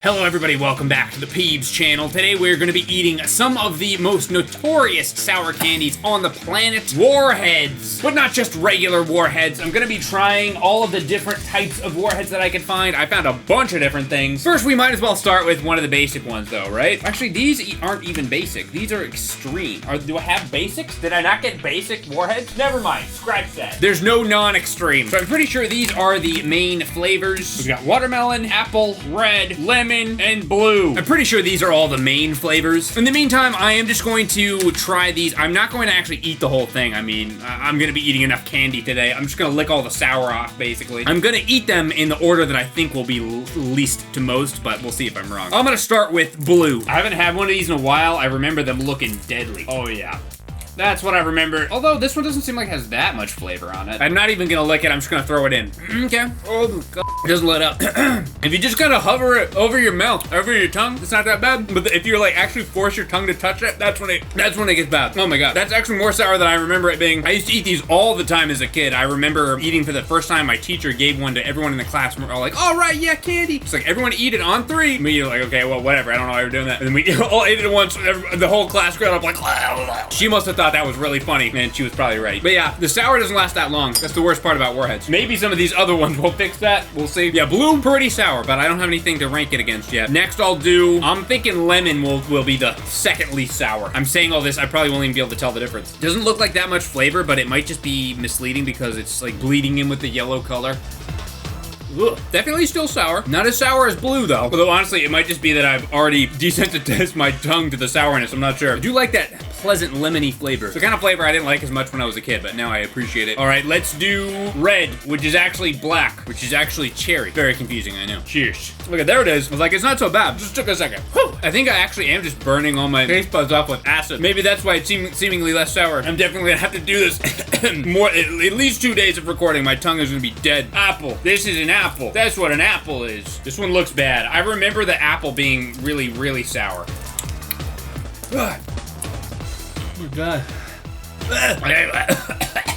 Hello everybody, welcome back to the Peebs channel. Today we're going to be eating some of the most notorious sour candies on the planet, Warheads. But not just regular Warheads. I'm going to be trying all of the different types of Warheads that I could find. I found a bunch of different things. First, we might as well start with one of the basic ones though, right? Actually, these aren't even basic. These are extreme. Do I have basics? Did I not get basic Warheads? Never mind, scratch that. There's no non-extreme. So I'm pretty sure these are the main flavors. We've got watermelon, apple, red, lemon, and blue. I'm pretty sure these are all the main flavors. In the meantime, I am just going to try these. I'm not going to actually eat the whole thing. I mean, I'm gonna be eating enough candy today. I'm just gonna lick all the sour off, basically. I'm gonna eat them in the order that I think will be least to most, but we'll see if I'm wrong. I'm gonna start with blue. I haven't had one of these in a while. I remember them looking deadly. Oh yeah. That's what I remember. Although this one doesn't seem like it has that much flavor on it. I'm not even gonna lick it, I'm just gonna throw it in. Okay. Oh god. It doesn't let up. If you just kind of hover it over your mouth, over your tongue, it's not that bad. But if you're like actually force your tongue to touch it, that's when it gets bad. Oh my god. That's actually more sour than I remember it being. I used to eat these all the time as a kid. I remember eating for the first time. My teacher gave one to everyone in the class. And we're all like, all right, yeah, candy. It's like, everyone eat it on 3. Me, you're like, okay, well, whatever. I don't know why we're doing that. And then we all ate it at once. The whole class got up like, she must have thought that was really funny, and she was probably right. But yeah, the sour doesn't last that long. That's the worst part about Warheads. Maybe some of these other ones will fix that. We'll see. Yeah, blue, pretty sour, but I don't have anything to rank it against yet. Next I'm thinking lemon will be the second least sour. I'm saying all this, I probably won't even be able to tell the difference. Doesn't look like that much flavor, but it might just be misleading because it's like bleeding in with the yellow color. Ugh. Definitely still sour. Not as sour as blue, though. Although, honestly, it might just be that I've already desensitized my tongue to the sourness. I'm not sure. I do like that pleasant lemony flavor. It's the kind of flavor I didn't like as much when I was a kid, but now I appreciate it. All right, let's do red, which is actually black, which is actually cherry. Very confusing, I know. Cheers. Look at, there it is. I was like, it's not so bad. Just took a second. Whew. I think I actually am just burning all my taste buds off with acid. Maybe that's why it's seemingly less sour. I'm definitely gonna have to do this at least 2 days of recording. My tongue is gonna be dead. Apple. This is an apple. That's what an apple is. This one looks bad. I remember the apple being really, really sour. Ugh. Oh my god.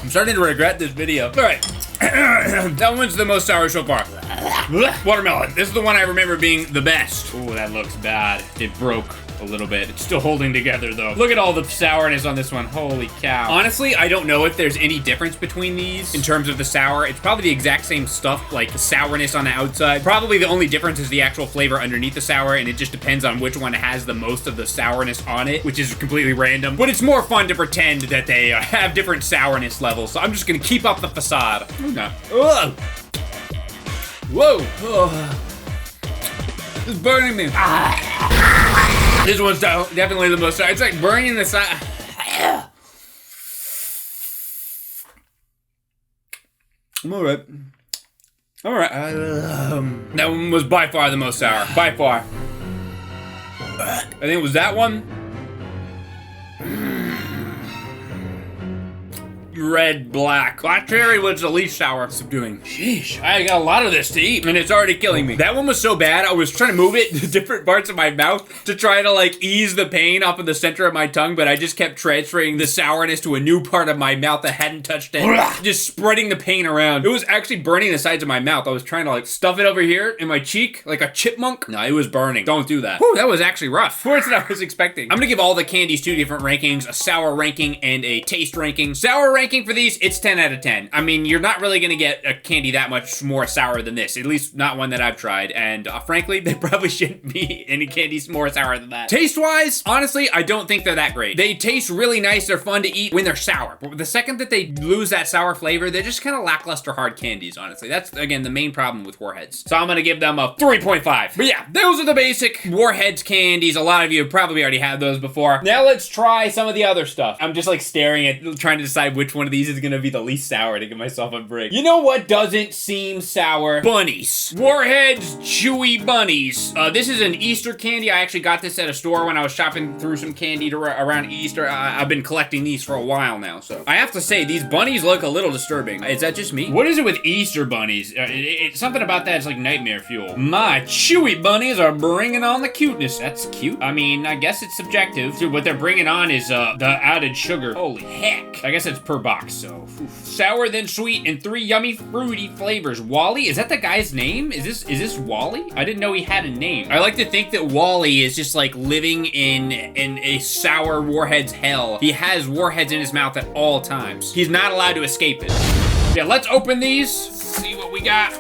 I'm starting to regret this video. All right. That one's the most sour so far. Watermelon. This is the one I remember being the best. Oh, that looks bad. It broke a little bit. It's still holding together though. Look at all the sourness on this one. Holy cow. Honestly, I don't know if there's any difference between these in terms of the sour. It's probably the exact same stuff, like the sourness on the outside. Probably the only difference is the actual flavor underneath the sour, and it just depends on which one has the most of the sourness on it, which is completely random. But it's more fun to pretend that they have different sourness levels, so I'm just gonna keep up the facade. No. Ugh. Whoa. Ugh. It's burning me. This one's definitely the most sour. It's like burning the side. I'm all right. All right. That one was by far the most sour. By far. I think it was that one. Red, black. Black cherry was the least sour. Subduing. Sheesh. I got a lot of this to eat, and it's already killing me. That one was so bad, I was trying to move it to different parts of my mouth to try to, like, ease the pain off of the center of my tongue, but I just kept transferring the sourness to a new part of my mouth that hadn't touched it. Just spreading the pain around. It was actually burning the sides of my mouth. I was trying to, like, stuff it over here in my cheek like a chipmunk. No, it was burning. Don't do that. Whew, that was actually rough. Worse than I was expecting. I'm gonna give all the candies 2 different rankings, a sour ranking and a taste ranking. Sour ranking for these, it's 10 out of 10. I mean, you're not really gonna get a candy that much more sour than this, at least not one that I've tried, and frankly, there probably shouldn't be any candies more sour than that. Taste-wise, honestly, I don't think they're that great. They taste really nice, they're fun to eat when they're sour, but the second that they lose that sour flavor, they're just kind of lackluster hard candies, honestly. That's, again, the main problem with Warheads. So I'm gonna give them a 3.5. But yeah, those are the basic Warheads candies. A lot of you have probably already had those before. Now let's try some of the other stuff. I'm just like staring at, trying to decide which one of these is gonna be the least sour to give myself a break. You know what doesn't seem sour? Bunnies. Warheads Chewy Bunnies. This is an Easter candy. I actually got this at a store when I was shopping through some candy around Easter. I've been collecting these for a while now, so. I have to say, these bunnies look a little disturbing. Is that just me? What is it with Easter bunnies? It's something about that is like nightmare fuel. My Chewy bunnies are bringing on the cuteness. That's cute. I mean, I guess it's subjective. Dude, what they're bringing on is the added sugar. Holy heck. I guess it's per box, so sour then sweet and 3 yummy fruity flavors. Wally, is that the guy's name? Is this Wally? I didn't know he had a name. I like to think that Wally is just like living in a sour Warheads hell. He has Warheads in his mouth at all times. He's not allowed to escape it. Yeah, let's open these, see what we got.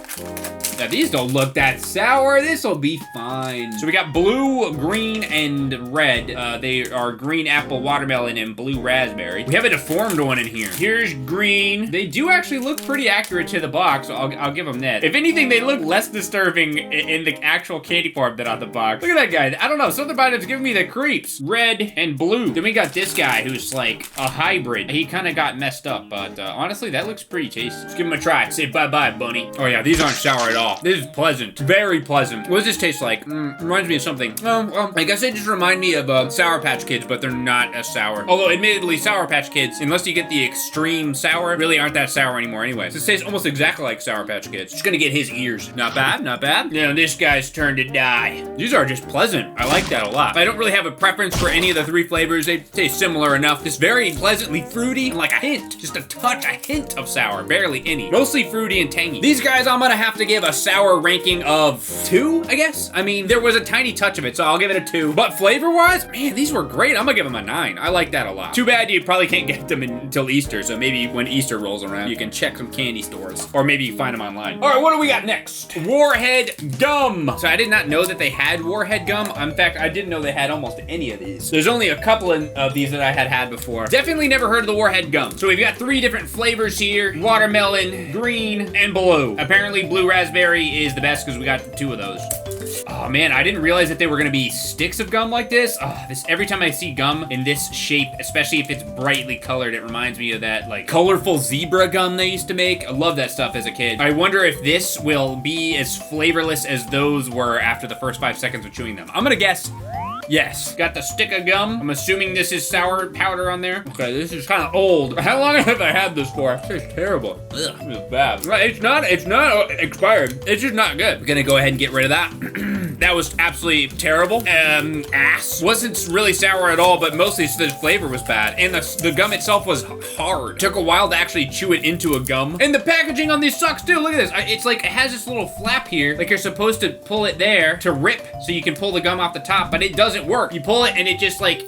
Now, these don't look that sour. This'll be fine. So we got blue, green, and red. They are green apple watermelon and blue raspberry. We have a deformed one in here. Here's green. They do actually look pretty accurate to the box, so I'll give them that. If anything, they look less disturbing in the actual candy form than on the box. Look at that guy. I don't know, something about it's giving me the creeps. Red and blue. Then we got this guy who's like a hybrid. He kind of got messed up, but honestly, that looks pretty tasty. Let's give him a try. Say bye-bye, bunny. Oh yeah, these aren't sour at all. This is pleasant. Very pleasant. What does this taste like? Reminds me of something. I guess they just remind me of Sour Patch Kids, but they're not as sour. Although, admittedly, Sour Patch Kids, unless you get the extreme sour, really aren't that sour anymore anyway. This tastes almost exactly like Sour Patch Kids. Just gonna get his ears. Not bad, not bad. Now, this guy's turn to die. These are just pleasant. I like that a lot. I don't really have a preference for any of the 3 flavors. They taste similar enough. Just very pleasantly fruity and like a hint, just a touch, a hint of sour. Barely any. Mostly fruity and tangy. These guys, I'm gonna have to give a sour ranking of 2, I guess. I mean, there was a tiny touch of it, so I'll give it a 2. But flavor-wise, man, these were great. I'm gonna give them a 9. I like that a lot. Too bad you probably can't get them until Easter, so maybe when Easter rolls around, you can check some candy stores. Or maybe you find them online. All right, what do we got next? Warhead gum. So I did not know that they had Warhead gum. In fact, I didn't know they had almost any of these. There's only a couple of these that I had before. Definitely never heard of the Warhead gum. So we've got 3 different flavors here. Watermelon, green, and blue. Apparently, blue raspberry is the best because we got 2 of those. Oh man, I didn't realize that they were gonna be sticks of gum like this. Oh, every time I see gum in this shape, especially if it's brightly colored, it reminds me of that like colorful zebra gum they used to make. I love that stuff as a kid. I wonder if this will be as flavorless as those were after the first 5 seconds of chewing them. I'm gonna guess yes. Got the stick of gum. I'm assuming this is sour powder on there. Okay, this is kind of old. How long have I had this for? It tastes terrible. Ugh, it's bad. It's not expired. It's just not good. We're gonna go ahead and get rid of that. That was absolutely terrible. Ass. Wasn't really sour at all, but mostly the flavor was bad. And the gum itself was hard. Took a while to actually chew it into a gum. And the packaging on these sucks too. Look at this. It's like, it has this little flap here. Like you're supposed to pull it there to rip so you can pull the gum off the top, but it doesn't work. You pull it and it just like,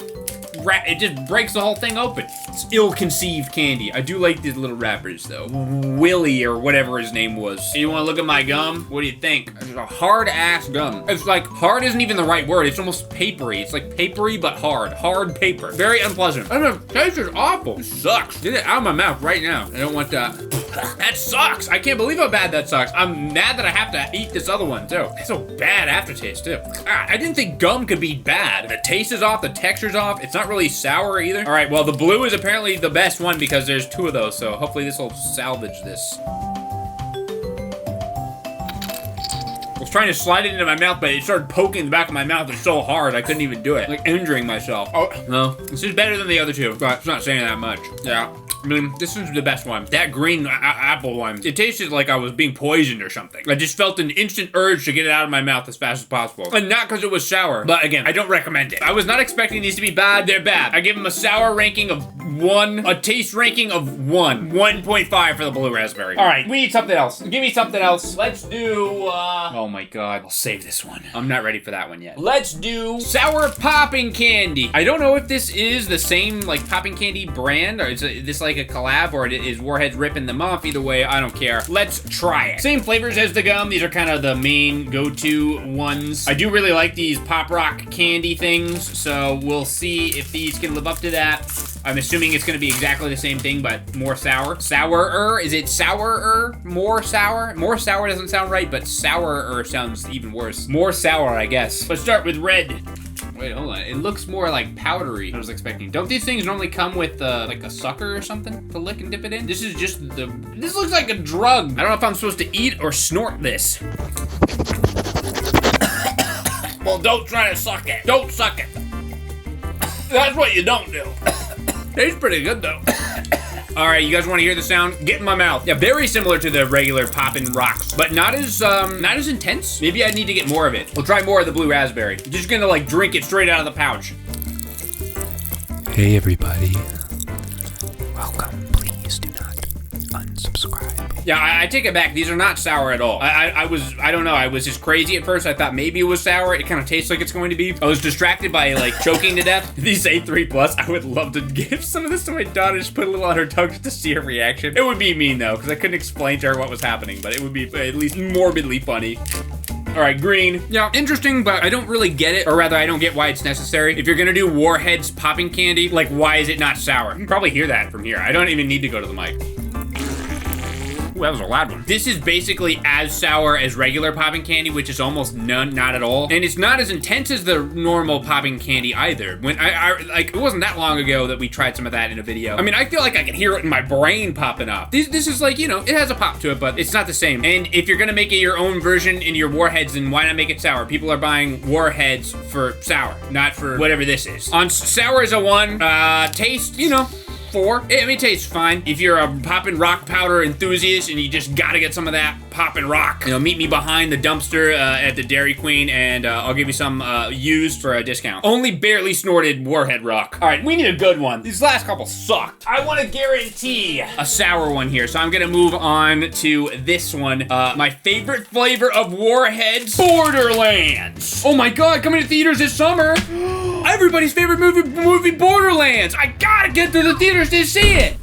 it just breaks the whole thing open. It's ill-conceived candy. I do like these little wrappers though. Willie or whatever his name was. You wanna look at my gum? What do you think? It's a hard-ass gum. It's like, hard isn't even the right word. It's almost papery. It's like papery but hard. Hard paper. Very unpleasant. I don't know, the taste is awful. It sucks. Get it out of my mouth right now. I don't want that. That sucks. I can't believe how bad that sucks. I'm mad that I have to eat this other one too. It's a bad aftertaste too. I didn't think gum could be bad. The taste is off, the texture's off. It's not really sour either. All right, well, the blue is apparently the best one because there's 2 of those, so hopefully this will salvage this. I was trying to slide it into my mouth, but it started poking the back of my mouth. It's so hard, I couldn't even do it. Like injuring myself. Oh, no. This is better than the other 2, but it's not saying that much. Yeah. I mean, this is the best one. That green apple one, it tasted like I was being poisoned or something. I just felt an instant urge to get it out of my mouth as fast as possible. And not because it was sour, but again, I don't recommend it. I was not expecting these to be bad. They're bad. I give them a sour ranking of 1, a taste ranking of 1. 1.5 for the blue raspberry. All right, we need something else. Give me something else. Let's do, oh my God. I'll save this one. I'm not ready for that one yet. Let's do sour popping candy. I don't know if this is the same, like, popping candy brand, or is this like a collab, or is Warheads ripping them off? Either way, I don't care. Let's try it. Same flavors as the gum. These are kind of the main go-to ones. I do really like these pop rock candy things, so we'll see if these can live up to that. I'm assuming it's gonna be exactly the same thing, but more sour. Sourer? Is it sourer? More sour? More sour doesn't sound right, but sourer sounds even worse. More sour, I guess. Let's start with red. Wait, hold on. It looks more like powdery than I was expecting. Don't these things normally come with like a sucker or something to lick and dip it in? This is just this looks like a drug. I don't know if I'm supposed to eat or snort this. Well, don't try to suck it. Don't suck it. That's what you don't do. Tastes pretty good though. All right, you guys want to hear the sound? Get in my mouth. Yeah, very similar to the regular poppin' rocks, but not as intense. Maybe I need to get more of it. We'll try more of the blue raspberry. I'm just gonna like drink it straight out of the pouch. Hey everybody. Welcome, please Yeah, I take it back. These are not sour at all. I don't know. I was just crazy at first. I thought maybe it was sour. It kind of tastes like it's going to be. I was distracted by like choking to death. These say 3+. I would love to give some of this to my daughter. Just put a little on her tongue just to see her reaction. It would be mean though, because I couldn't explain to her what was happening, but it would be at least morbidly funny. All right, green. Yeah, interesting, but I don't really get it, or rather, I don't get why it's necessary. If you're gonna do Warheads popping candy, like, why is it not sour? You can probably hear that from here. I don't even need to go to the mic. Ooh, that was a loud one. This is basically as sour as regular popping candy, which is almost none, not at all. And it's not as intense as the normal popping candy either. When like, it wasn't that long ago that we tried some of that in a video. I mean, I feel like I can hear it in my brain popping off. This is like, you know, it has a pop to it, but it's not the same. And if you're gonna make it your own version in your Warheads, then why not make it sour? People are buying Warheads for sour, not for whatever this is. On sour is a 1, taste, you know, 4. I mean, it tastes fine. If you're a poppin' rock powder enthusiast and you just gotta get some of that poppin' rock, you know, meet me behind the dumpster at the Dairy Queen, and I'll give you some used for a discount. Only barely snorted Warhead rock. All right, we need a good one. These last couple sucked. I want to guarantee a sour one here, so I'm gonna move on to this one. My favorite flavor of Warheads, Borderlands. Oh my God, coming to theaters this summer. Everybody's favorite movie, Borderlands. I gotta get to the theaters to see it.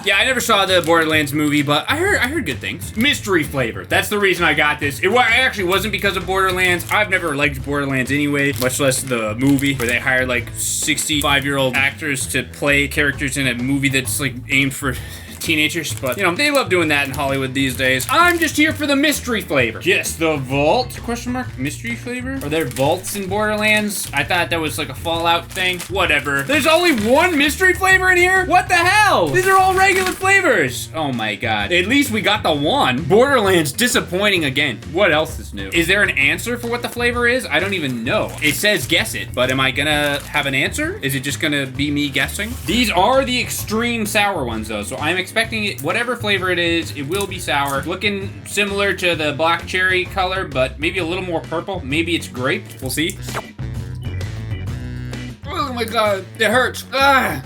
Yeah, I never saw the Borderlands movie, but I heard good things. Mystery flavor. That's the reason I got this. It actually wasn't because of Borderlands. I've never liked Borderlands anyway, much less the movie, where they hire like 65-year-old actors to play characters in a movie that's like aimed for teenagers, but you know, they love doing that in Hollywood these days. I'm just here for the mystery flavor. Just the vault? Question mark? Mystery flavor? Are there vaults in Borderlands? I thought that was like a Fallout thing. Whatever. There's only one mystery flavor in here? What the hell? These are all regular flavors. Oh my God. At least we got the one. Borderlands disappointing again. What else is new? Is there an answer for what the flavor is? I don't even know. It says guess it, but am I gonna have an answer? Is it just gonna be me guessing? These are the extreme sour ones though, so I'm expecting it, whatever flavor it is, it will be sour. Looking similar to the black cherry color, but maybe a little more purple. Maybe it's grape. We'll see. Oh my God, it hurts. Ah.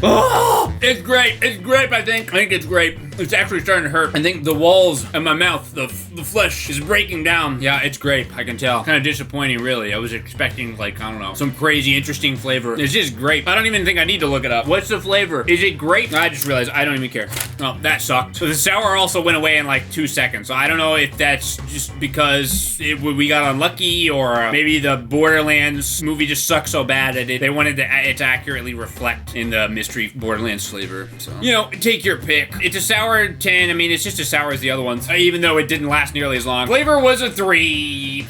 Oh, it's grape. It's grape, I think. I think it's grape. It's actually starting to hurt. I think the walls in my mouth, the flesh is breaking down. Yeah, it's grape, I can tell. Kind of disappointing, really. I was expecting, like, I don't know, some crazy, interesting flavor. It's just grape. I don't even think I need to look it up. What's the flavor? Is it grape? I just realized I don't even care. Oh, that sucked. So the sour also went away in like 2 seconds. So I don't know if that's just because we got unlucky, or maybe the Borderlands movie just sucked so bad that they wanted it to accurately reflect in the mystery Borderlands flavor. So, you know, take your pick. It's a sour 10. I mean, it's just as sour as the other ones, even though it didn't last nearly as long. Flavor was a 3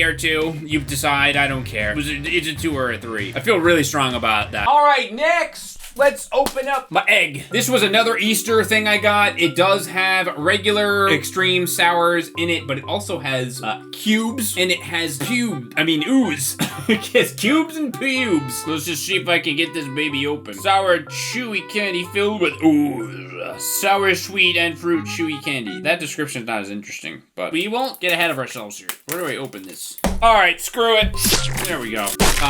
or 2. You decide. I don't care. It's a 2 or a 3. I feel really strong about that. All right, next. Let's open up my egg. This was another Easter thing I got. It does have regular extreme sours in it, but it also has cubes, and it has ooze. It has cubes and pubes. Let's just see if I can get this baby open. Sour chewy candy filled with ooze. Sour, sweet, and fruit chewy candy. That description's not as interesting, but we won't get ahead of ourselves here. Where do I open this? All right, screw it. There we go.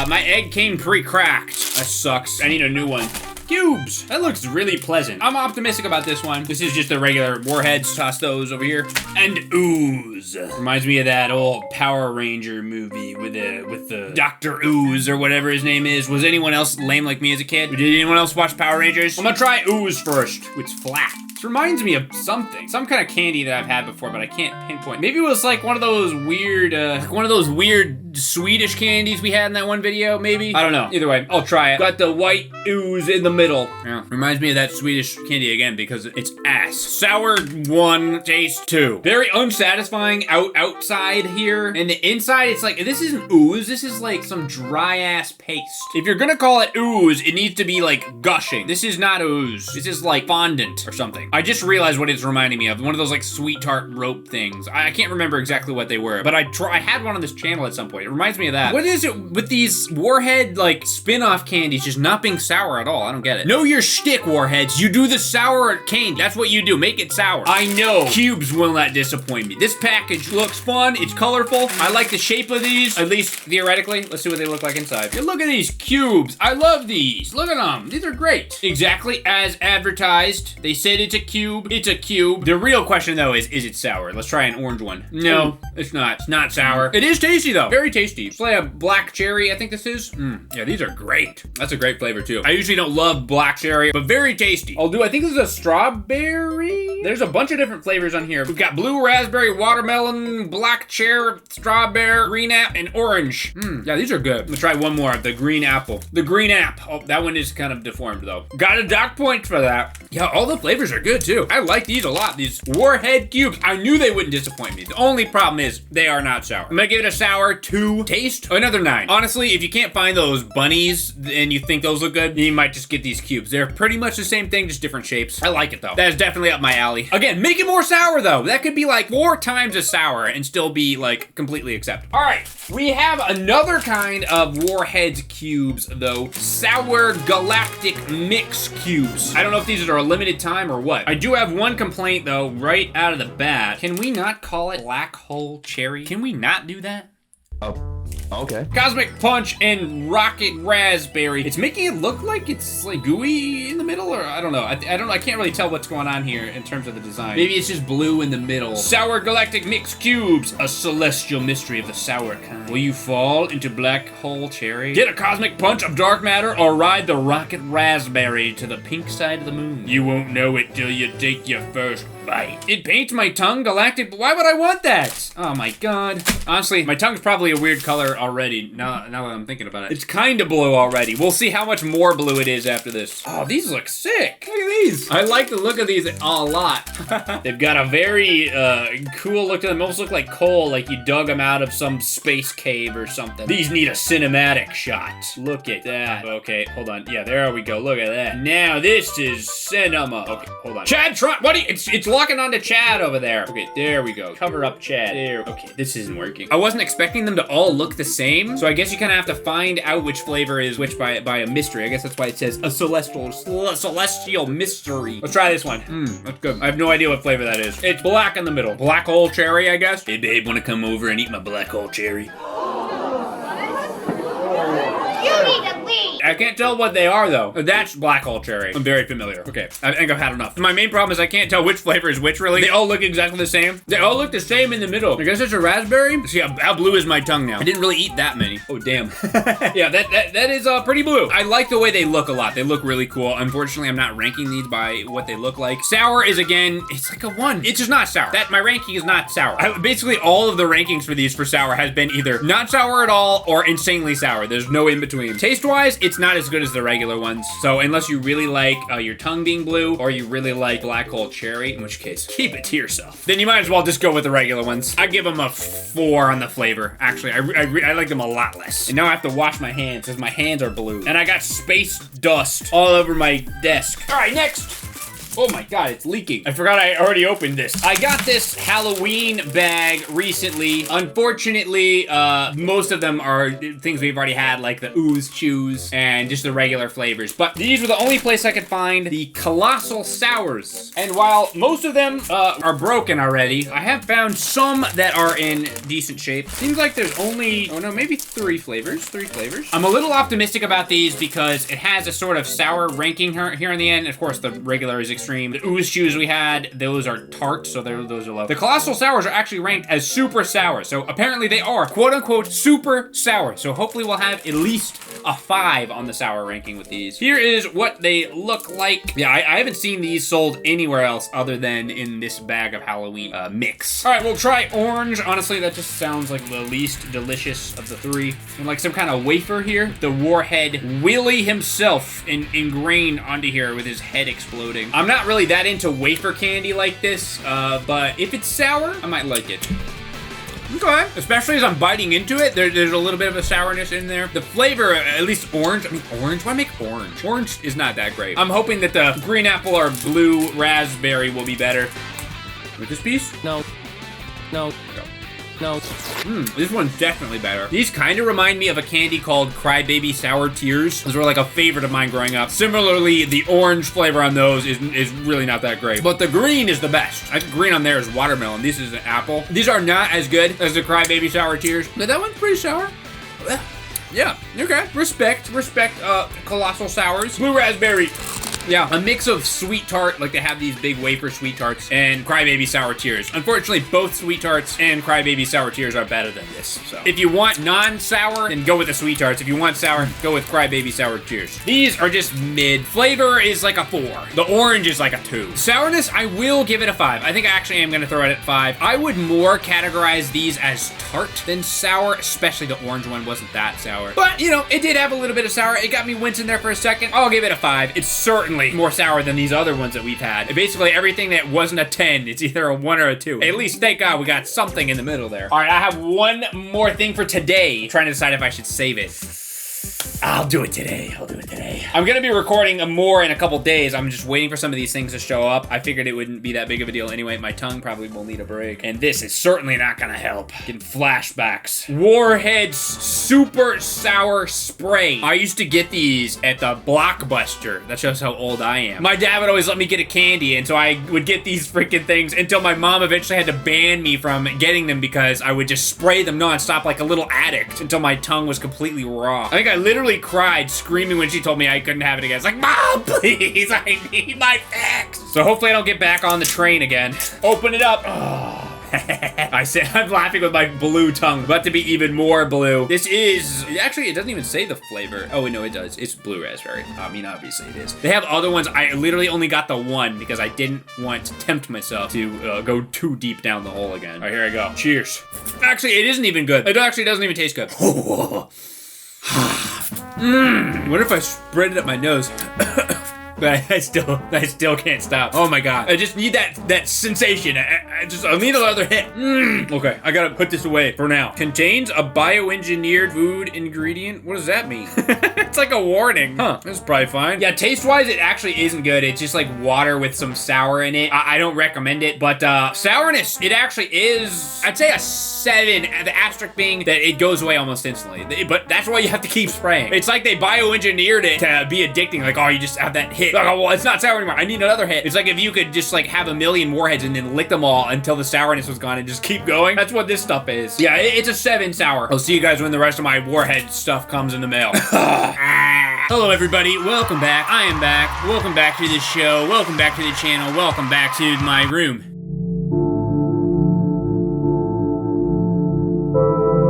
My egg came pre-cracked. That sucks. I need a new one. Cubes. That looks really pleasant. I'm optimistic about this one. This is just the regular Warheads. Toss those over here. And ooze. Reminds me of that old Power Ranger movie with the Dr. Ooze or whatever his name is. Was anyone else lame like me as a kid? Did anyone else watch Power Rangers? I'm gonna try ooze first. It's flat. This reminds me of something. Some kind of candy that I've had before, but I can't pinpoint. Maybe it was like one of those weird Swedish candies we had in that one video, maybe? I don't know. Either way, I'll try it. Got the white ooze in the middle. Yeah, reminds me of that Swedish candy again because it's ass. Sour 1, taste 2. Very unsatisfying outside here. And the inside, it's like, this isn't ooze. This is like some dry ass paste. If you're gonna call it ooze, it needs to be like gushing. This is not ooze. This is like fondant or something. I just realized what it's reminding me of. One of those like sweet tart rope things. I can't remember exactly what they were, but I had one on this channel at some point. It reminds me of that. What is it with these Warhead like spin-off candies just not being sour at all? I don't get it. Know your shtick, Warheads. You do the sour candy. That's what you do. Make it sour. I know. Cubes will not disappoint me. This package looks fun. It's colorful. I like the shape of these, at least theoretically. Let's see what they look like inside. Yeah, look at these cubes. I love these. Look at them. These are great. Exactly as advertised. They said it's a cube. It's a cube. The real question though is it sour? Let's try an orange one. No, it's not. It's not sour. It is tasty though. Very tasty. It's like a black cherry, I think this is. Yeah, these are great. That's a great flavor too. I usually don't love black cherry, but very tasty. I think this is a strawberry. There's a bunch of different flavors on here. We've got blue raspberry, watermelon, black cherry, strawberry, green apple, and orange. Yeah, these are good. I'm gonna try one more. The green apple. The green app. Oh, that one is kind of deformed though. Got a dock point for that. Yeah, all the flavors are good too. I like these a lot. These Warhead cubes. I knew they wouldn't disappoint me. The only problem is they are not sour. I'm gonna give it a sour 2 taste. Another 9. Honestly, if you can't find those bunnies and you think those look good, you might just get these cubes. They're pretty much the same thing, just different shapes. I like it though. That is definitely up my alley. Again, make it more sour though. That could be like 4 times as sour and still be like completely acceptable. All right, we have another kind of Warheads cubes though. Sour Galactic Mix Cubes. I don't know if these are a limited time or what. I do have one complaint though, right out of the bat. Can we not call it Black Hole Cherry? Can we not do that? Oh, okay. Cosmic Punch and Rocket Raspberry. It's making it look like it's like gooey in the middle, or I don't know. I don't know. I can't really tell what's going on here in terms of the design. Maybe it's just blue in the middle. Sour Galactic Mix Cubes. A celestial mystery of the sour kind. Will you fall into Black Hole Cherry? Get a cosmic punch of dark matter or ride the Rocket Raspberry to the pink side of the moon. You won't know it till you take your first bite. It paints my tongue galactic, but why would I want that? Oh my god. Honestly, my tongue's probably a weird color already, now that I'm thinking about it. It's kind of blue already. We'll see how much more blue it is after this. Oh, these look sick. Look at these. I like the look of these a lot. They've got a very cool look to them. Almost look like coal, like you dug them out of some space cave or something. These need a cinematic shot. Look at that. Okay, hold on. Yeah, there we go. Look at that. Now this is cinema. Okay, hold on. Chad, what do you, it's locking onto Chad over there. Okay, there we go. Cover up Chad. There. Okay, this isn't working. I wasn't expecting them to all look the same, so I guess you kind of have to find out which flavor is which by a mystery. I guess that's why it says a celestial mystery. Let's try this one. That's good. I have no idea what flavor that is. It's black in the middle. Black hole cherry, I guess. Hey babe, wanna come over and eat my black hole cherry? I can't tell what they are though. That's black hole cherry. I'm very familiar. Okay, I think I've had enough. My main problem is I can't tell which flavor is which really. They all look exactly the same. They all look the same in the middle. I guess it's a raspberry. See how blue is my tongue now. I didn't really eat that many. Oh damn. Yeah, that is pretty blue. I like the way they look a lot. They look really cool. Unfortunately, I'm not ranking these by what they look like. Sour is again, it's like a 1. It's just not sour. My ranking is not sour. Basically all of the rankings for these for sour has been either not sour at all or insanely sour. There's no in between. Taste wise, it's not as good as the regular ones. So unless you really like your tongue being blue or you really like black hole cherry, in which case keep it to yourself, then you might as well just go with the regular ones. I give them a 4 on the flavor. Actually, I like them a lot less. And now I have to wash my hands because my hands are blue. And I got space dust all over my desk. All right, next. Oh my god, it's leaking. I forgot I already opened this. I got this Halloween bag recently. Unfortunately, most of them are things we've already had, like the ooze chews and just the regular flavors. But these were the only place I could find the Colossal Sours. And while most of them are broken already, I have found some that are in decent shape. Seems like there's only, oh no, maybe 3 flavors. 3 flavors. I'm a little optimistic about these because it has a sort of sour ranking here in the end. Of course, the regular is extreme. The ooze chews we had, those are tart, so those are low. The Colossal Sours are actually ranked as super sour, so apparently they are quote-unquote super sour. So hopefully we'll have at least a 5 on the sour ranking with these. Here is what they look like. Yeah, I haven't seen these sold anywhere else other than in this bag of Halloween mix. All right, we'll try orange. Honestly, that just sounds like the least delicious of the 3. And like some kind of wafer here. The Warhead Willie himself ingrained onto here with his head exploding. I'm not really that into wafer candy like this, but if it's sour, I might like it. Okay. Especially as I'm biting into it, there's a little bit of a sourness in there. The flavor, at least orange. I mean, orange? Why make orange? Orange is not that great. I'm hoping that the green apple or blue raspberry will be better. With this piece? No. No. No. This one's definitely better. These kind of remind me of a candy called Crybaby Sour Tears. Those were like a favorite of mine growing up. Similarly, the orange flavor on those is really not that great. But the green is the best. I think green on there is watermelon. This is an apple. These are not as good as the Crybaby Sour Tears. But that one's pretty sour. Yeah, okay. Respect, Colossal Sours. Blue raspberry. Yeah, a mix of sweet tart, like they have these big wafer sweet tarts, and Crybaby Sour Tears. Unfortunately, both sweet tarts and Crybaby Sour Tears are better than this. So if you want non-sour, then go with the sweet tarts. If you want sour, go with Crybaby Sour Tears. These are just mid. Flavor is like a 4. The orange is like a 2. Sourness, I will give it a 5. I think I actually am gonna throw it at 5. I would more categorize these as tart than sour, especially the orange one wasn't that sour. But, you know, it did have a little bit of sour. It got me wincing there for a second. I'll give it a 5. It's certainly more sour than these other ones that we've had. Basically, everything that wasn't a 10, it's either a 1 or a 2. At least, thank God, we got something in the middle there. All right, I have one more thing for today. I'm trying to decide if I should save it. I'll do it today. I'm gonna be recording more in a couple days. I'm just waiting for some of these things to show up. I figured it wouldn't be that big of a deal anyway. My tongue probably will need a break. And this is certainly not gonna help. Getting flashbacks. Warheads Super Sour Spray. I used to get these at the Blockbuster. That shows how old I am. My dad would always let me get a candy, and so I would get these freaking things until my mom eventually had to ban me from getting them because I would just spray them nonstop like a little addict until my tongue was completely raw. I think I literally cried screaming when she told me I couldn't have it again. It's like, Mom, please, I need my fix. So hopefully I don't get back on the train again. Open it up. Oh. I said I'm laughing with my blue tongue. About to be even more blue. This is, actually, it doesn't even say the flavor. Oh, no, it does. It's blue raspberry. I mean, obviously it is. They have other ones. I literally only got the one because I didn't want to tempt myself to go too deep down the hole again. All right, here I go. Cheers. Actually, it isn't even good. It actually doesn't even taste good. What if I spread it up my nose? But I still can't stop. Oh my God. I just need that sensation. I need another hit. Okay, I gotta put this away for now. Contains a bioengineered food ingredient. What does that mean? It's like a warning. Huh, this is probably fine. Yeah, taste-wise, it actually isn't good. It's just like water with some sour in it. I don't recommend it, but sourness, it actually is, I'd say a 7. The asterisk being that it goes away almost instantly. But that's why you have to keep spraying. It's like they bioengineered it to be addicting. Like, oh, you just have that hit. Like, oh, well, it's not sour anymore. I need another hit. It's like if you could just like have a million warheads and then lick them all until the sourness was gone and just keep going. That's what this stuff is. Yeah, it's a 7 sour. I'll see you guys when the rest of my Warhead stuff comes in the mail. Hello, everybody. Welcome back. I am back. Welcome back to the show. Welcome back to the channel. Welcome back to my room.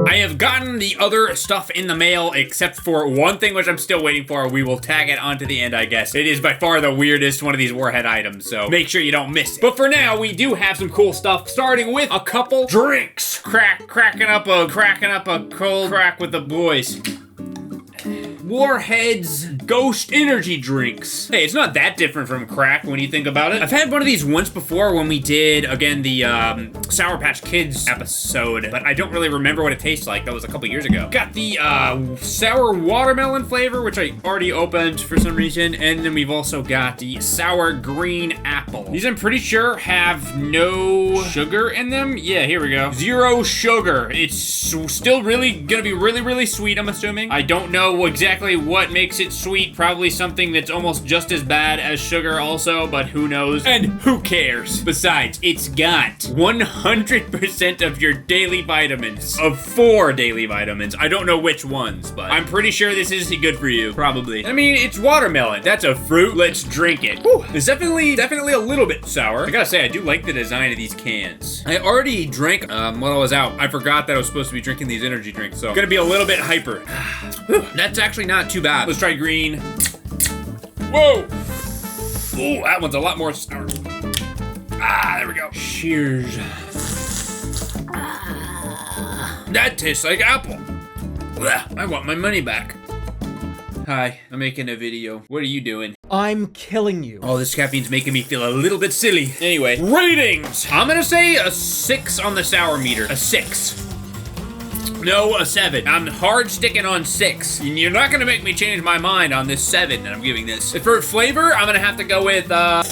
I have gotten the other stuff in the mail except for one thing which I'm still waiting for. We will tag it onto the end, I guess. It is by far the weirdest one of these Warhead items, so make sure you don't miss it. But for now, we do have some cool stuff, starting with a couple drinks. Cracking up a cold crack with the boys. Warheads Ghost Energy Drinks. Hey, it's not that different from crack when you think about it. I've had one of these once before when we did, again, the Sour Patch Kids episode, but I don't really remember what it tastes like. That was a couple years ago. Got the sour watermelon flavor, which I already opened for some reason, and then we've also got the sour green apple. These I'm pretty sure have no sugar in them. Yeah, here we go. 0 sugar. It's still really gonna be really sweet, I'm assuming. I don't know exactly what makes it sweet. Probably something that's almost just as bad as sugar also, but who knows? And who cares? Besides, it's got 100% of your daily vitamins. Of 4 daily vitamins. I don't know which ones, but I'm pretty sure this is good for you. Probably. I mean, it's watermelon. That's a fruit. Let's drink it. Whew. It's definitely a little bit sour. I gotta say, I do like the design of these cans. I already drank while I was out. I forgot that I was supposed to be drinking these energy drinks, so gonna be a little bit hyper. That's actually not too bad. Let's try green. Whoa! Ooh, that one's a lot more sour. Ah, there we go. Cheers. That tastes like apple. I want my money back. Hi, I'm making a video. What are you doing? I'm killing you. Oh, this caffeine's making me feel a little bit silly. Anyway, ratings. I'm gonna say a 6 on the sour meter. A 6. No, a 7. I'm hard sticking on 6. You're not gonna make me change my mind on this 7 that I'm giving this. For flavor, I'm gonna have to go with, a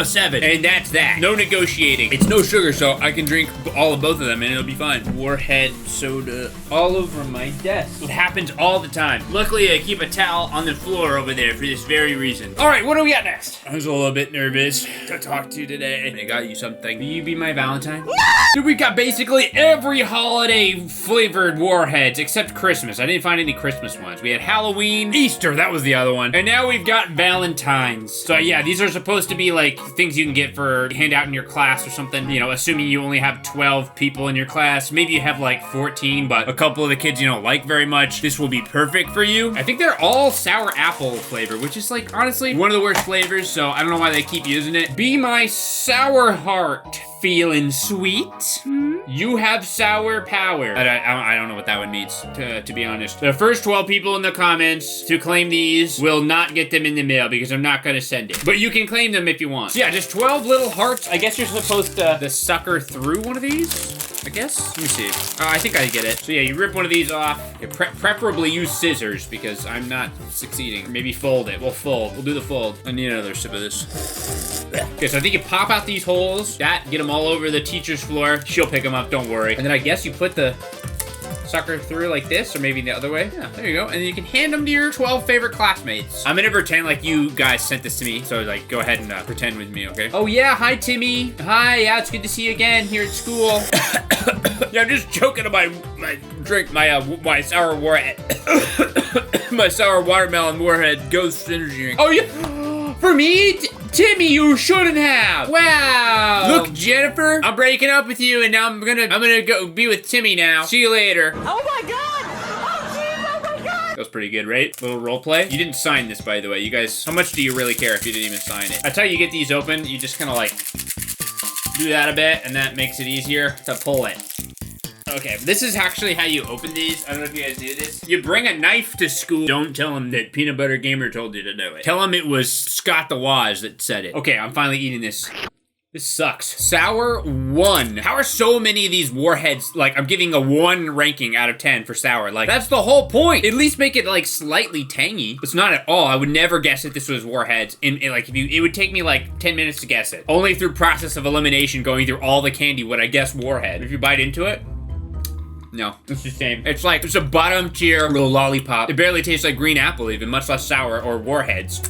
7, and that's that. No negotiating. It's no sugar, so I can drink all of both of them and it'll be fine. Warhead Soda all over my desk. It happens all the time. Luckily, I keep a towel on the floor over there for this very reason. All right, what do we got next? I was a little bit nervous to talk to you today. I got you something. Will you be my Valentine? Dude, we got basically every holiday flavored Warheads except Christmas. I didn't find any Christmas ones. We had Halloween, Easter, that was the other one. And now we've got Valentine's. So yeah, these are supposed to be like things you can get for hand out in your class or something, you know, assuming you only have 12 people in your class. Maybe you have like 14, but a couple of the kids you don't like very much. This will be perfect for you. I think they're all sour apple flavor, which is like, honestly, one of the worst flavors, so I don't know why they keep using it. Be my sour heart. Feeling sweet? You have sour power. I don't know what that one means, to be honest. The first 12 people in the comments to claim these will not get them in the mail because I'm not gonna send it. But you can claim them if you want. So yeah, just 12 little hearts. I guess you're supposed to sucker through one of these, I guess. Let me see. I think I get it. So yeah, you rip one of these off. You preferably use scissors because I'm not succeeding. Maybe fold it. We'll fold. We'll do the fold. I need another sip of this. Okay, so I think you pop out these holes. Get them all over the teacher's floor. She'll pick them up, don't worry. And then I guess you put the sucker through like this, or maybe the other way. Yeah, there you go. And then you can hand them to your 12 favorite classmates. I'm gonna pretend like you guys sent this to me, so like go ahead and pretend with me, okay? Oh yeah, hi Timmy. Hi, yeah, it's good to see you again here at school. Yeah, I'm just choking on my drink, my sour warhead. My sour watermelon warhead ghost energy drink. Oh yeah, for me? Timmy, you shouldn't have. Wow. Look, Jennifer, I'm breaking up with you, and now I'm gonna go be with Timmy now. See you later. Oh my God! Oh jeez! Oh my God! That was pretty good, right? Little role play. You didn't sign this, by the way. You guys, how much do you really care if you didn't even sign it? That's how you get these open. You just kind of like do that a bit, and that makes it easier to pull it. Okay, this is actually how you open these. I don't know if you guys do this. You bring a knife to school. Don't tell them that Peanut Butter Gamer told you to do it. Tell them it was Scott the Waz that said it. Okay, I'm finally eating this. This sucks. Sour 1. How are so many of these Warheads, like, I'm giving a 1 ranking out of 10 for sour. Like, that's the whole point. At least make it, like, slightly tangy. It's not at all. I would never guess that this was Warheads. And like, it would take me, like, 10 minutes to guess it. Only through process of elimination, going through all the candy, would I guess Warhead. If you bite into it, no, it's the same. It's like, it's a bottom tier little lollipop. It barely tastes like green apple even, much less sour or Warheads.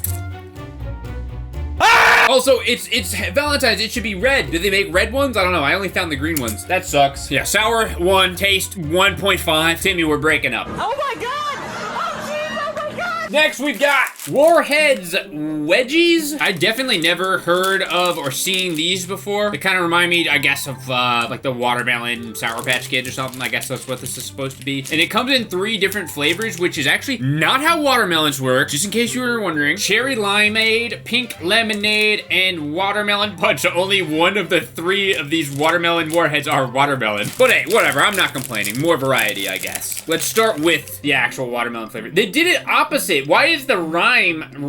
Ah! Also, it's Valentine's, it should be red. Did they make red ones? I don't know, I only found the green ones. That sucks. Yeah, sour 1, taste 1.5. Timmy, we're breaking up. Oh my God! Oh jeez! Oh my God! Next, we've got Warheads Wedgies. I definitely never heard of or seen these before. They kind of remind me, I guess, of like the watermelon Sour Patch Kids or something. I guess that's what this is supposed to be. And it comes in 3 different flavors, which is actually not how watermelons work, just in case you were wondering. Cherry limeade, pink lemonade, and watermelon punch. So only one of the 3 of these watermelon Warheads are watermelon. But hey, whatever, I'm not complaining. More variety, I guess. Let's start with the actual watermelon flavor. They did it opposite. Why is the rind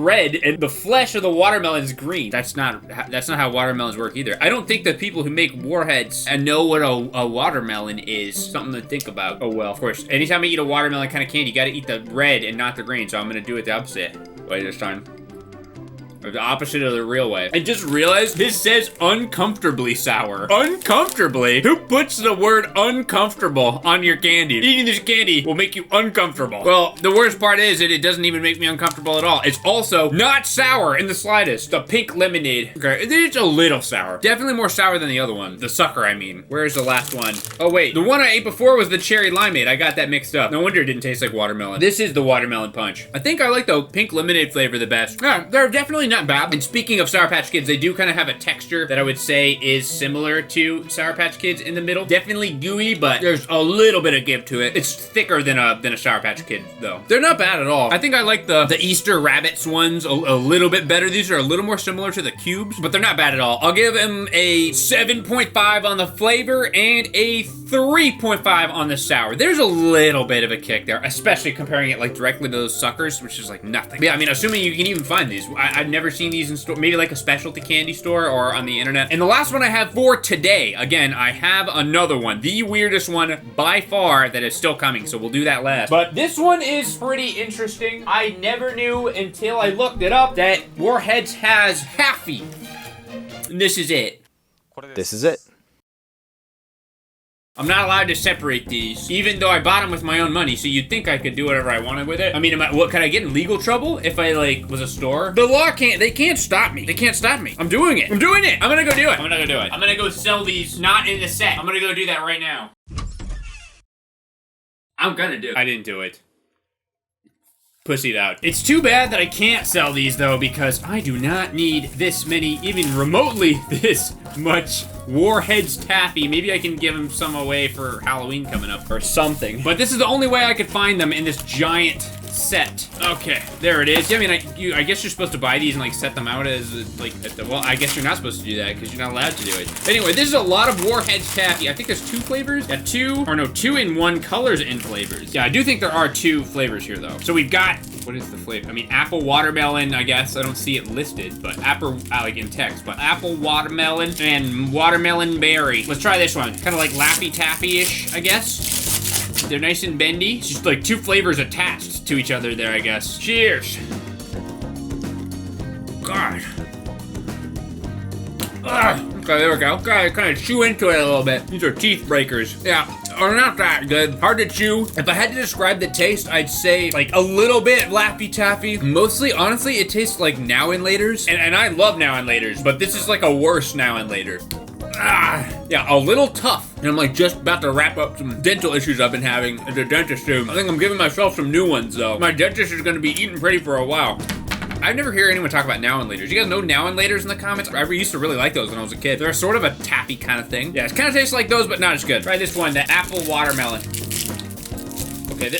red and the flesh of the watermelon is green? That's not how watermelons work either. I don't think the people who make Warheads and know what a watermelon is something to think about. Oh well, of course. Anytime I eat a watermelon kind of candy, you gotta eat the red and not the green, so I'm gonna do it the opposite. Wait, this time. Or the opposite of the real way. I just realized this says uncomfortably sour. Uncomfortably? Who puts the word uncomfortable on your candy? Eating this candy will make you uncomfortable. Well, the worst part is that it doesn't even make me uncomfortable at all. It's also not sour in the slightest. The pink lemonade. Okay, it's a little sour. Definitely more sour than the other one. The sucker, I mean. Where's the last one? Oh wait, the one I ate before was the cherry limeade. I got that mixed up. No wonder it didn't taste like watermelon. This is the watermelon punch. I think I like the pink lemonade flavor the best. Yeah, they're definitely not bad. And speaking of Sour Patch Kids, they do kind of have a texture that I would say is similar to Sour Patch Kids in the middle. Definitely gooey, but there's a little bit of give to it. It's thicker than a Sour Patch Kid, though. They're not bad at all. I think I like the Easter Rabbits ones a little bit better. These are a little more similar to the cubes, but they're not bad at all. I'll give them a 7.5 on the flavor and a 3.5 on the sour. There's a little bit of a kick there, especially comparing it like directly to those suckers, which is like nothing. But yeah, I mean, assuming you can even find these. I've never never seen these in store, maybe like a specialty candy store or on the internet. And the last one I have for today, again, I have another one, the weirdest one by far that is still coming, so we'll do that last. But this one is pretty interesting. I never knew until I looked it up that Warheads has taffy. And this is it. This is it. I'm not allowed to separate these, even though I bought them with my own money, so you'd think I could do whatever I wanted with it. I mean, what, could I get in legal trouble if I, like, was a store? The law they can't stop me. They can't stop me. I'm doing it. I'm doing it. I'm gonna go do it. I'm gonna go do it. I'm gonna go sell these, not in the set. I'm gonna go do that right now. I'm gonna do it. I didn't do it. Pussied out. It's too bad that I can't sell these though, because I do not need this many, even remotely this much Warheads taffy. Maybe I can give them some away for Halloween coming up or something. But this is the only way I could find them in this giant set. Okay, there it is. Yeah, I mean, I guess you're supposed to buy these and like set them out as like, well, I guess you're not supposed to do that because you're not allowed to do it. Anyway, this is a lot of Warheads taffy. I think there's 2 flavors. Yeah, 2 in 1 colors and flavors. Yeah, I do think there are 2 flavors here though. So we've got, what is the flavor? I mean, apple watermelon, I guess. I don't see it listed, but apple, like in text, but apple watermelon and watermelon berry. Let's try this one. Kind of like Laffy Taffy-ish, I guess. They're nice and bendy. It's just like 2 flavors attached to each other there, I guess. Cheers. God. Okay, there we go. Gotta kind of chew into it a little bit. These are teeth breakers. Yeah, are not that good. Hard to chew. If I had to describe the taste, I'd say like a little bit Laffy Taffy. Mostly, honestly, it tastes like Now and Laters. And I love Now and Laters, but this is like a worse Now and Later. Yeah, a little tough. And I'm like just about to wrap up some dental issues I've been having at the dentist room. I think I'm giving myself some new ones though. My dentist is gonna be eating pretty for a while. I never hear anyone talk about Now and Laters. You guys know Now and Laters in the comments? I used to really like those when I was a kid. They're sort of a taffy kind of thing. Yeah, it kind of tastes like those, but not as good. Try this one, the apple watermelon. Okay,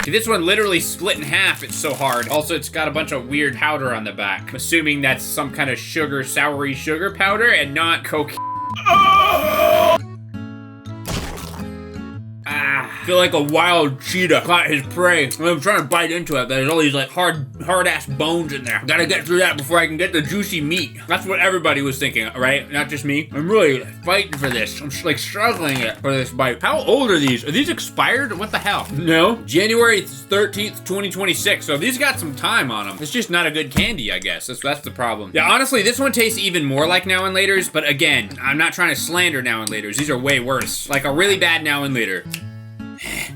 See, this one literally split in half. It's so hard. Also, it's got a bunch of weird powder on the back. I'm assuming that's some kind of sugar, soury sugar powder and not cocaine. I feel like a wild cheetah caught his prey. I'm trying to bite into it, but there's all these like hard-ass bones in there. Gotta get through that before I can get the juicy meat. That's what everybody was thinking, right? Not just me. I'm really fighting for this. I'm like struggling for this bite. How old are these? Are these expired? What the hell? No. January 13th, 2026. So these got some time on them. It's just not a good candy, I guess. That's the problem. Yeah, honestly, this one tastes even more like Now and Laters, but again, I'm not trying to slander Now and Laters. These are way worse. Like a really bad Now and Later.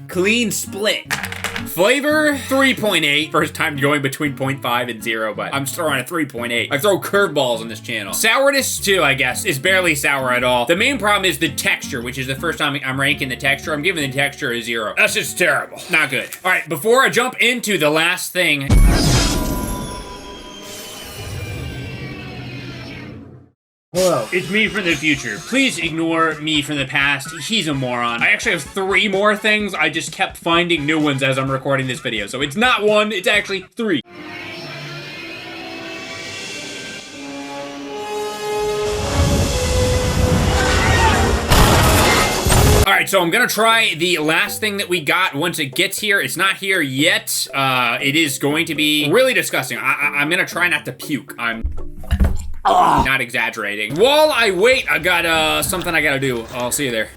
Clean split. Flavor, 3.8. First time going between 0.5 and 0, but I'm throwing a 3.8. I throw curveballs on this channel. Sourness, too, I guess, is barely sour at all. The main problem is the texture, which is the first time I'm ranking the texture. I'm giving the texture a 0. That's just terrible. Not good. All right, before I jump into the last thing... Hello, it's me from the future. Please ignore me from the past. He's a moron. I actually have 3 more things. I just kept finding new ones as I'm recording this video. So it's not 1, it's actually 3. All right, so I'm gonna try the last thing that we got once it gets here. It's not here yet. It is going to be really disgusting. I'm gonna try not to puke. Not exaggerating. While I wait, I got something I gotta do. I'll see you there.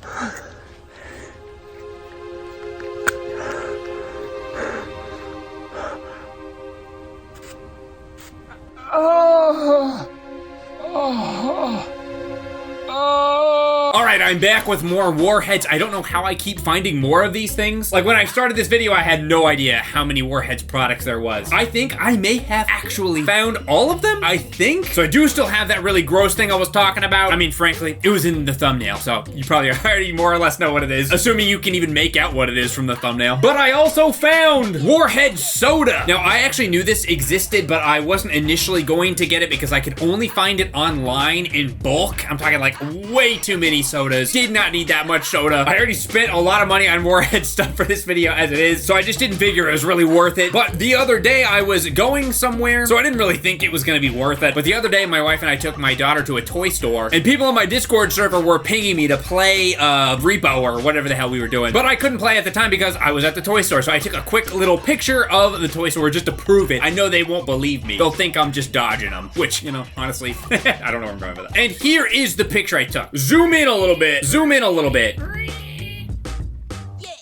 All right, I'm back with more Warheads. I don't know how I keep finding more of these things. Like when I started this video, I had no idea how many Warheads products there was. I think I may have actually found all of them, I think. So I do still have that really gross thing I was talking about. I mean, frankly, it was in the thumbnail, so you probably already more or less know what it is, assuming you can even make out what it is from the thumbnail. But I also found Warheads Soda. Now, I actually knew this existed, but I wasn't initially going to get it because I could only find it online in bulk. I'm talking like way too many sodas. sodas. Did not need that much soda. I already spent a lot of money on Warhead stuff for this video as it is, so I just didn't figure it was really worth it. But the other day I was going somewhere, so I didn't really think it was gonna be worth it. But the other day my wife and I took my daughter to a toy store, and people on my Discord server were pinging me to play Repo or whatever the hell we were doing. But I couldn't play at the time because I was at the toy store, so I took a quick little picture of the toy store just to prove it. I know they won't believe me. They'll think I'm just dodging them, which, you know, honestly, I don't know where I'm going with that. And here is the picture I took. Zoom in a little bit. Zoom in a little bit.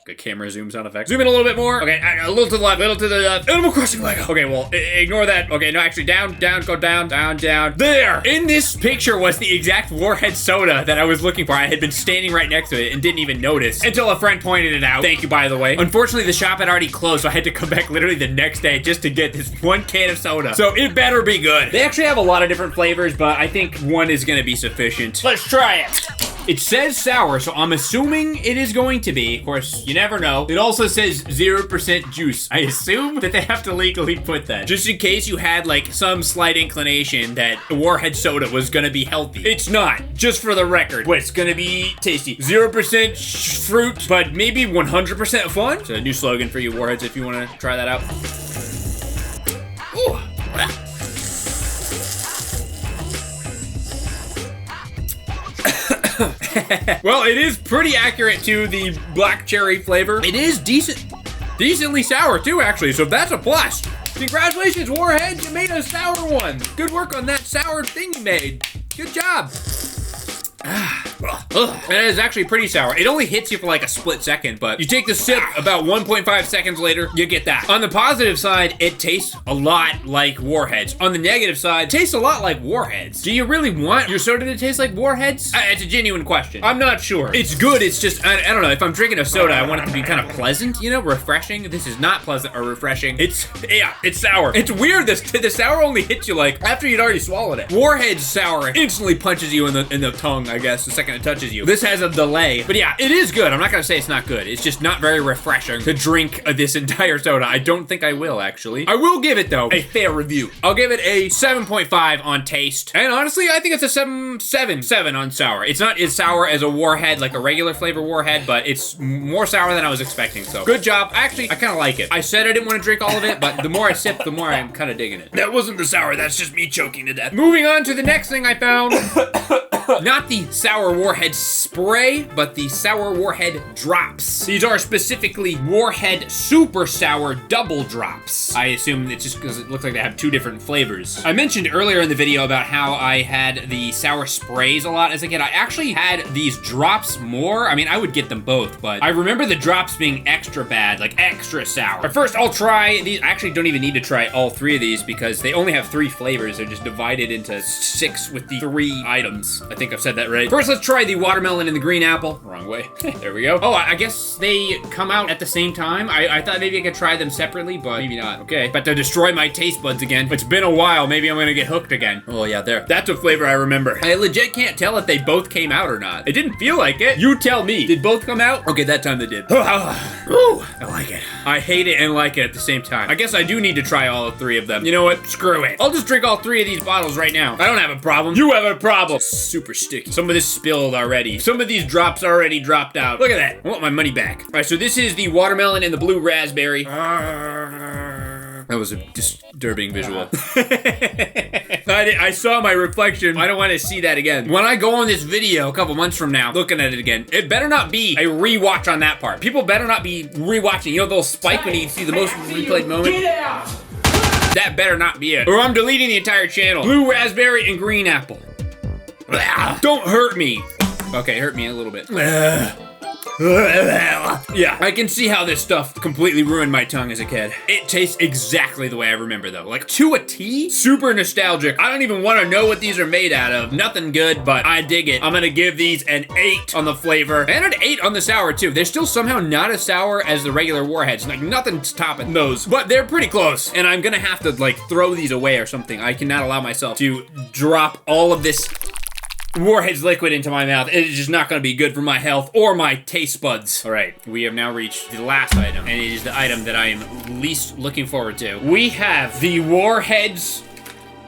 Good camera zoom sound effect. Zoom in a little bit more. Okay, a little to the left, little to the left. Animal Crossing Lego. Okay, well, ignore that. Okay, no, actually, down, go down, down. There! In this picture was the exact Warhead Soda that I was looking for. I had been standing right next to it and didn't even notice until a friend pointed it out. Thank you, by the way. Unfortunately, the shop had already closed, so I had to come back literally the next day just to get this one can of soda. So it better be good. They actually have a lot of different flavors, but I think one is gonna be sufficient. Let's try it. It says sour, so I'm assuming it is going to be. Of course, you never know. It also says 0% juice. I assume that they have to legally put that. Just in case you had like some slight inclination that Warhead Soda was gonna be healthy. It's not, just for the record. But it's gonna be tasty. 0% fruit, but maybe 100% fun. It's a new slogan for you Warheads if you wanna try that out. Ooh. Well, it is pretty accurate to the black cherry flavor. It is decently sour too, actually, so that's a plus. Congratulations, Warhead, you made a sour one. Good work on that sour thing you made. Good job. It is actually pretty sour. It only hits you for like a split second, but you take the sip, about 1.5 seconds later, you get that. On the positive side, it tastes a lot like Warheads. On the negative side, it tastes a lot like Warheads. Do you really want your soda to taste like Warheads? It's a genuine question. I'm not sure. It's good, it's just, I don't know, if I'm drinking a soda, I want it to be kind of pleasant, you know, refreshing. This is not pleasant or refreshing. It's sour. It's weird, the sour only hits you like after you'd already swallowed it. Warheads sour instantly punches you in the tongue, I guess, the second it touches you. This has a delay, but yeah, it is good. I'm not gonna say it's not good. It's just not very refreshing to drink this entire soda. I don't think I will, actually. I will give it, though, a fair review. I'll give it a 7.5 on taste, and honestly, I think it's a 7 on sour. It's not as sour as a Warhead, like a regular flavor Warhead, but it's more sour than I was expecting, so good job. Actually, I kind of like it. I said I didn't want to drink all of it, but the more I sip, the more I'm kind of digging it. That wasn't the sour, that's just me choking to death. Moving on to the next thing I found. Not the Sour Warhead spray, but the Sour Warhead drops. These are specifically Warhead Super Sour Double Drops. I assume it's just because it looks like they have two different flavors. I mentioned earlier in the video about how I had the sour sprays a lot as a kid. I actually had these drops more. I mean, I would get them both, but I remember the drops being extra bad, like extra sour. But first, I'll try these. I actually don't even need to try all three of these because they only have 3 flavors. They're just divided into 6 with the 3 items. I think I've said that right. First, let's try the watermelon and the green apple. Wrong way. There we go. Oh, I guess they come out at the same time. I thought maybe I could try them separately, but maybe not. Okay. About to destroy my taste buds again. It's been a while. Maybe I'm gonna get hooked again. Oh yeah, there. That's a flavor I remember. I legit can't tell if they both came out or not. It didn't feel like it. You tell me. Did both come out? Okay, that time they did. Ooh, I like it. I hate it and like it at the same time. I guess I do need to try all 3 of them. You know what? Screw it. I'll just drink all 3 of these bottles right now. I don't have a problem. You have a problem. Super sticky. Some of this spilled already. Some of these drops already dropped out. Look at that. I want my money back. All right, so this is the watermelon and the blue raspberry. That was a disturbing visual. I saw my reflection. I don't want to see that again. When I go on this video a couple months from now, looking at it again, it better not be a rewatch on that part. People better not be rewatching. You know, they'll spike when you see the most replayed moment? Get out! That better not be it. Or I'm deleting the entire channel. Blue raspberry and green apple. Don't hurt me. Okay, hurt me a little bit. Yeah, I can see how this stuff completely ruined my tongue as a kid. It tastes exactly the way I remember though. Like to a T, super nostalgic. I don't even want to know what these are made out of. Nothing good, but I dig it. I'm gonna give these an 8 on the flavor and an 8 on the sour too. They're still somehow not as sour as the regular Warheads. Like nothing's topping those, but they're pretty close. And I'm gonna have to like throw these away or something. I cannot allow myself to drop all of this Warheads liquid into my mouth. It is just not gonna be good for my health or my taste buds. All right, we have now reached the last item, and it is the item that I am least looking forward to. We have the Warheads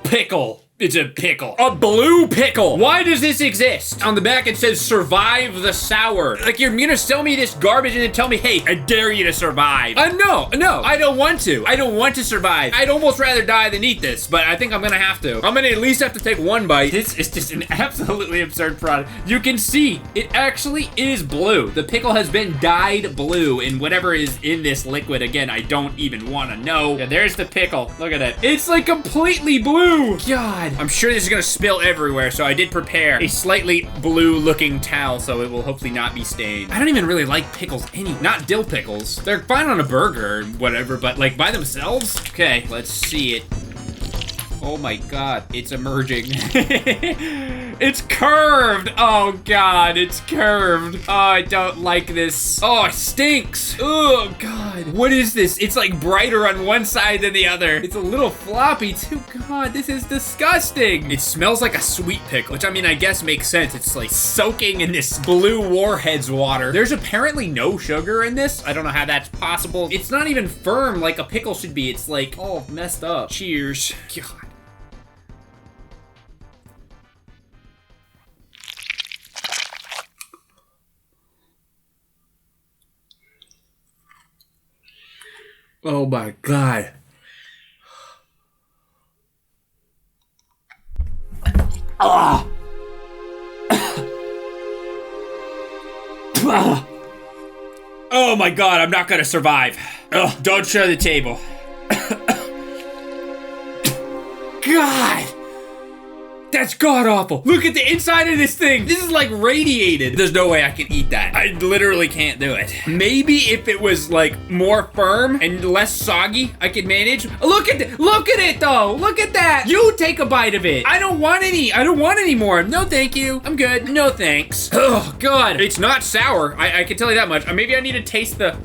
Pickle. It's a pickle. A blue pickle. Why does this exist? On the back it says survive the sour. Like you're gonna sell me this garbage and then tell me, hey, I dare you to survive. No, I don't want to. I don't want to survive. I'd almost rather die than eat this, but I think I'm gonna have to. I'm gonna at least have to take one bite. This is just an absolutely absurd product. You can see, it actually is blue. The pickle has been dyed blue in whatever is in this liquid. Again, I don't even wanna know. Yeah, there's the pickle. Look at it. It's like completely blue. God. I'm sure this is gonna spill everywhere, so I did prepare a slightly blue-looking towel, so it will hopefully not be stained. I don't even really like pickles anyway. Not dill pickles. They're fine on a burger or whatever, but like by themselves? Okay, let's see it. Oh my God, it's emerging. It's curved. Oh God, it's curved. Oh, I don't like this. Oh, it stinks. Oh God. What is this? It's like brighter on one side than the other. It's a little floppy too. God, this is disgusting. It smells like a sweet pickle, which I mean, I guess makes sense. It's like soaking in this blue Warheads water. There's apparently no sugar in this. I don't know how that's possible. It's not even firm like a pickle should be. It's like all messed up. Cheers. God. Oh my God. Ah. Oh my God, I'm not gonna survive. Oh, don't share the table. God. That's god awful. Look at the inside of this thing. This is like radiated. There's no way I can eat that. I literally can't do it. Maybe if it was like more firm and less soggy, I could manage. Look at it. Look at it though. Look at that. You take a bite of it. I don't want any. I don't want any more. No, thank you. I'm good. No, thanks. Oh God. It's not sour. I can tell you that much. Maybe I need to taste the...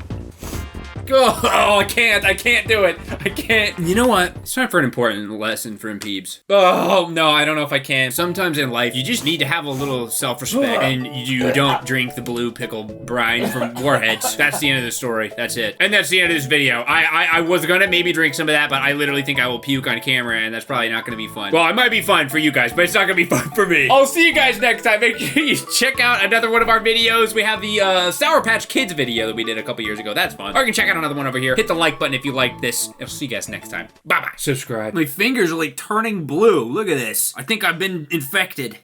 Oh, I can't do it. I can't. You know what? It's time for an important lesson from Peebs. Oh, no, I don't know if I can. Sometimes in life, you just need to have a little self-respect, and you don't drink the blue pickle brine from Warheads. That's the end of the story. That's it. And that's the end of this video. I was gonna maybe drink some of that, but I literally think I will puke on camera, and that's probably not gonna be fun. Well, it might be fun for you guys, but it's not gonna be fun for me. I'll see you guys next time. Make sure you check out another one of our videos. We have the Sour Patch Kids video that we did a couple years ago. That's fun. Or you can check out another one over here. Hit the like button if you like this. I'll see you guys next time. Bye-bye. Subscribe. My fingers are like turning blue. Look at this. I think I've been infected.